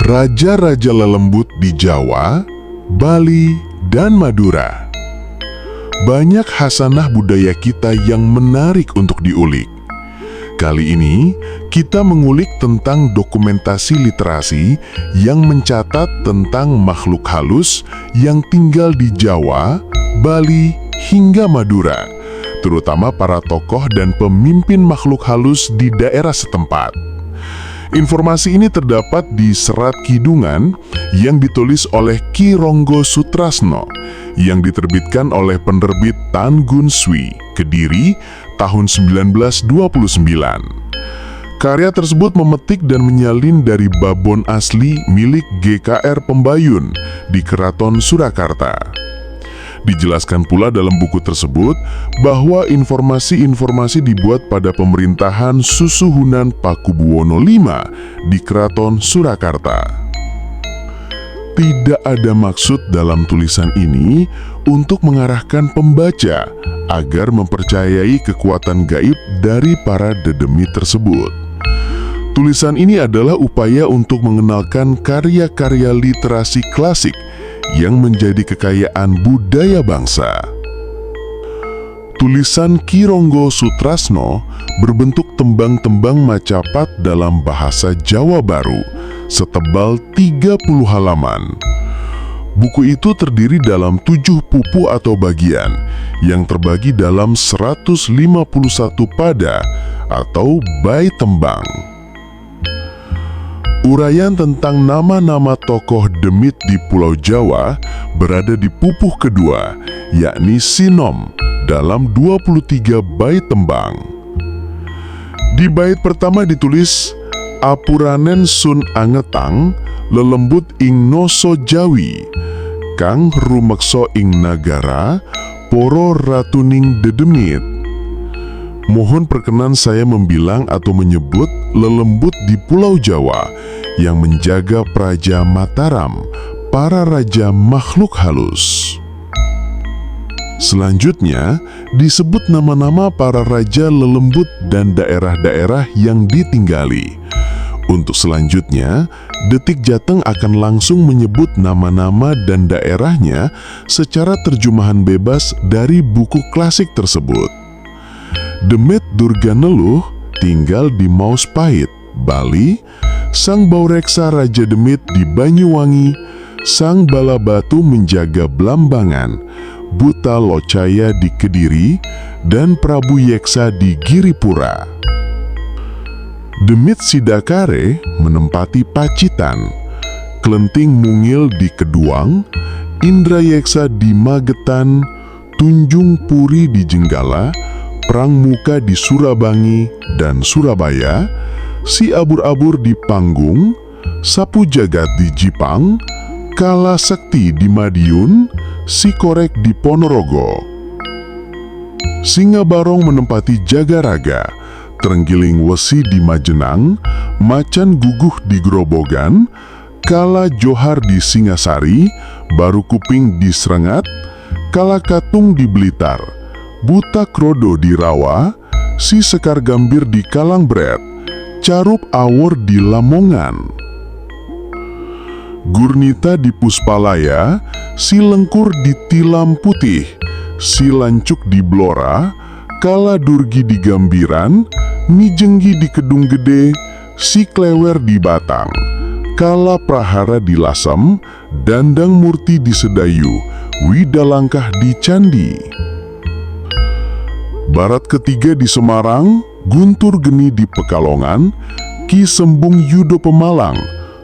Raja-raja lelembut di Jawa, Bali, dan Madura. Banyak khasanah budaya kita yang menarik untuk diulik. Kali ini, kita mengulik tentang dokumentasi literasi yang mencatat tentang makhluk halus yang tinggal di Jawa, Bali, hingga Madura, terutama para tokoh dan pemimpin makhluk halus di daerah setempat. Informasi ini terdapat di Serat Kidungan yang ditulis oleh Ki Ronggo Sutrasno yang diterbitkan oleh penerbit Tan Gun Swi, Kediri, tahun 1929. Karya tersebut memetik dan menyalin dari babon asli milik GKR Pembayun di Keraton Surakarta. Dijelaskan pula dalam buku tersebut bahwa informasi-informasi dibuat pada pemerintahan Susuhunan Pakubuwono V di Keraton Surakarta. Tidak ada maksud dalam tulisan ini untuk mengarahkan pembaca agar mempercayai kekuatan gaib dari para dedemit tersebut. Tulisan ini adalah upaya untuk mengenalkan karya-karya literasi klasik yang menjadi kekayaan budaya bangsa. Tulisan Ki Ronggo Sutrasno berbentuk tembang-tembang macapat dalam bahasa Jawa Baru, setebal 30 halaman. Buku itu terdiri dalam 7 pupu atau bagian, yang terbagi dalam 151 pada atau bait tembang. Uraian tentang nama-nama tokoh demit di Pulau Jawa berada di pupuh kedua, yakni Sinom, dalam 23 bait tembang. Di bait pertama ditulis, Apuranen sun angetang, lelembut ing noso Jawi, kang rumekso ing nagara, poro ratuning dedemit. Mohon perkenan saya membilang atau menyebut lelembut di Pulau Jawa yang menjaga Praja Mataram, para raja makhluk halus. Selanjutnya, disebut nama-nama para raja lelembut dan daerah-daerah yang ditinggali. Untuk selanjutnya, Detik Jateng akan langsung menyebut nama-nama dan daerahnya secara terjemahan bebas dari buku klasik tersebut. Demit Durganeluh tinggal di Mauspahit, Bali, Sang Baureksa Raja Demit di Banyuwangi, Sang Balabatu menjaga Blambangan, Buta Locaya di Kediri, dan Prabu Yeksa di Giripura. Demit Sidakare menempati Pacitan, Klenting Mungil di Keduang, Indrayeksa di Magetan, Tunjung Puri di Jenggala, Prangmuka di Surabangi dan Surabaya, Si Abur-abur di Panggung, Sapu Jagat di Jipang, Kala Sekti di Madiun, Si Korek di Ponorogo. Singa Barong menempati Jagaraga, Trenggiling Wesi di Majenang, Macan Guguh di Grobogan, Kala Johar di Singasari, Baru Kuping di Srengat, Kala Katung di Blitar, Buta Krodo di Rawa, Si Sekar Gambir di Kalangbret, Carup Awor di Lamongan. Gurnita di Puspalaya, Si Lengkur di Tilam Putih, Si Lancuk di Blora, Kala Durgi di Gambiran, Mijenggi di Kedung Gede, Si Klewer di Batang, Kala Prahara di Lasem, Dandang Murti di Sedayu, Widalangkah di Candi. Barat ketiga di Semarang, Guntur Geni di Pekalongan, Ki Sembung Yudo Pemalang,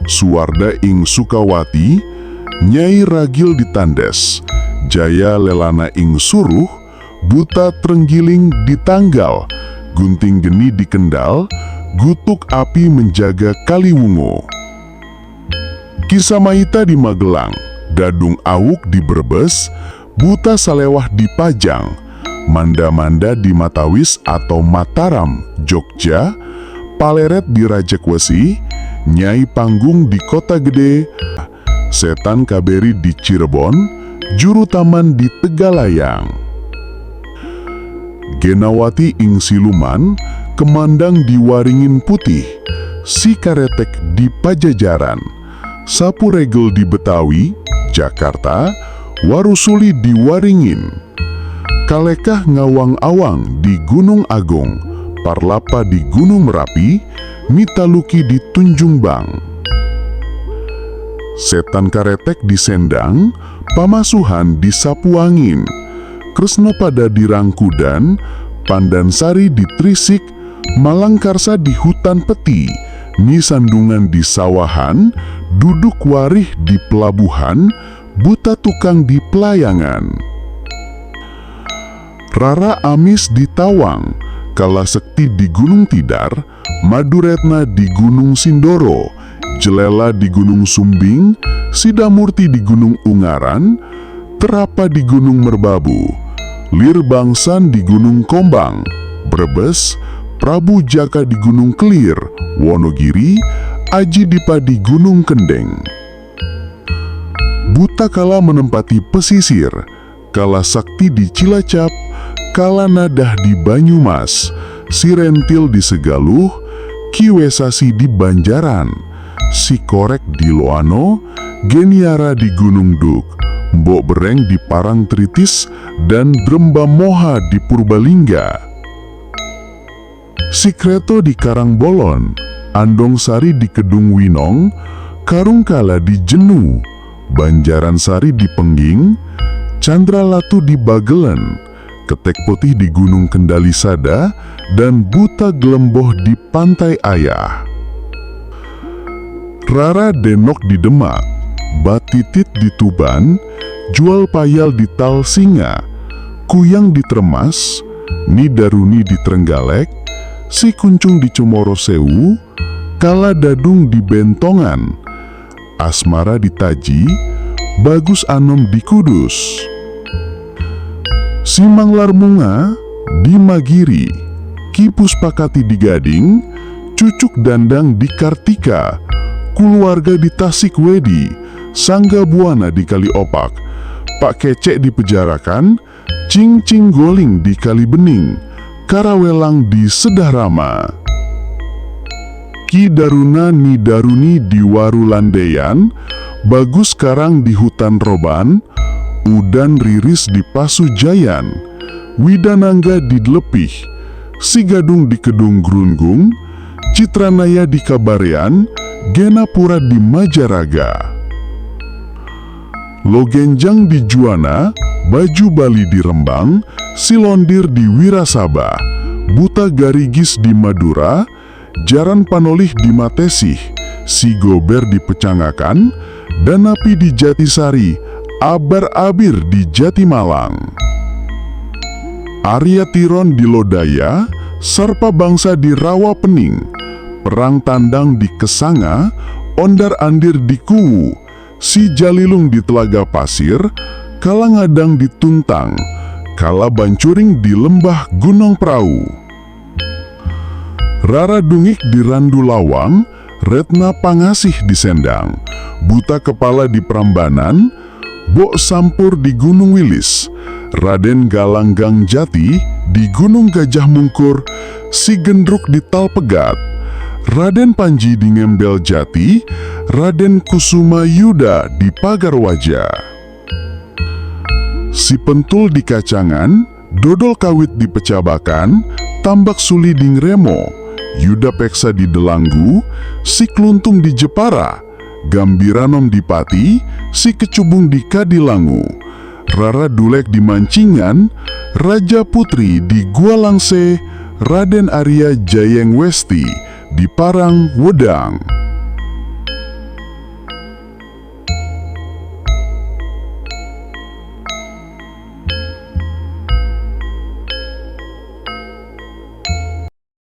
Suwarda ing Sukawati, Nyai Ragil di Tandes, Jaya Lelana ing Suruh, Buta Trenggiling di Tanggal, Gunting Geni di Kendal, Gutuk Api menjaga Kaliwungu. Kisamaita di Magelang, Dadung Awuk di Brebes, Buta Salewah di Pajang, Manda-manda di Matawis atau Mataram, Jogja, Paleret di Rajakwesi, Nyai Panggung di Kota Gede, Setan Kaberi di Cirebon, Juru Taman di Tegalayang. Genawati ing Siluman, Kemandang di Waringin Putih, Si Karetek di Pajajaran, Sapuregel di Betawi, Jakarta, Warusuli di Waringin, Kalekah Ngawang-Awang di Gunung Agung, Parlapa di Gunung Merapi, Mitaluki di Tunjung Bang. Setan Karetek di Sendang, Pamasuhan di Sapuangin, Kresnopada di Rangkudan, Pandansari di Trisik, Malangkarsa di Hutan Peti, Misandungan di Sawahan, Duduk Warih di Pelabuhan, Buta Tukang di Pelayangan. Rara Amis di Tawang, Kalasekti di Gunung Tidar, Maduretna di Gunung Sindoro, Jelela di Gunung Sumbing, Sidamurti di Gunung Ungaran, Terapa di Gunung Merbabu, Lirbangsan di Gunung Kombang, Brebes, Prabu Jaka di Gunung Kelir, Wonogiri, Aji Dipa di Gunung Kendeng. Buta Kala menempati pesisir, Kala Sakti di Cilacap, Kala Nadah di Banyumas, Sirentil di Segaluh, Kiwesasi di Banjaran, Sikorek di Loano, Geniara di Gunung Duk, Mbok Bereng di Parangtritis, dan Dremba Moha di Purbalingga. Sikreto di Karangbolon, Andong Sari di Kedung Winong, Karungkala di Jenu, Banjaran Sari di Pengging, Candralatu di Bagelen, Ketek Putih di Gunung Kendali Sada, dan Buta Gelemboh di Pantai Ayah. Rara Denok di Demak, Batitit di Tuban, Jual Payal di Talsinga, Kuyang di Tremas, Nidaruni di Trenggalek, Si Kuncung di Cemoro Sewu, Kala Dadung di Bentongan, Asmara di Taji, Bagus Anom di Kudus, Si Manglar Munga di Magiri, Ki Puspakati di Gading, Cucuk Dandang di Kartika, Kuluarga di Tasikwedi, Sangga Buana di Kaliopak, Pak Kecek di Pejarakan, Cing Cing Goling di Kalibening, Karawelang di Sedahrama. Ki Daruna Nidaruni di Warulandeyan, Bagus Karang di Hutan Roban, Udan Riris di Pasujayan, Widanangga di Dlepih, Sigadung di Kedung Grunggung, Citranaya di Kabarean, Genapura di Majaraga. Logenjang di Juana, Baju Bali di Rembang, Silondir di Wirasaba, Buta Garigis di Madura, Jaran Panolih di Matesih, Si Gober di Pecangakan, Danapi di Jatisari, Abar-abir di Jatimalang. Arya Tiron di Lodaya, Sarpa Bangsa di Rawapening, Perang Tandang di Kesanga, Ondar-andir di Kuwu, Si Jalilung di Telaga Pasir, Kalangadang di Tuntang, Kala Bancuring di Lembah Gunung Prau. Rara Dungik di Randu Lawang, Retna Pangasih di Sendang, Buta Kepala di Prambanan, Bok Sampur di Gunung Wilis, Raden Galanggang Jati di Gunung Gajah Mungkur, Si Gendruk di Talpegat, Raden Panji di Ngembel Jati, Raden Kusuma Yuda di Pagarwaja. Si Pentul di Kacangan, Dodol Kawit di Pecabakan, Tambak Suli di Ngremo, Yuda Peksa di Delanggu, Si Kluntung di Jepara, Gambiranom di Pati, Si Kecubung di Kadilangu, Rara Dulek di Mancingan, Raja Putri di Gualangse, Raden Arya Jayeng Westi di Parang Wedang.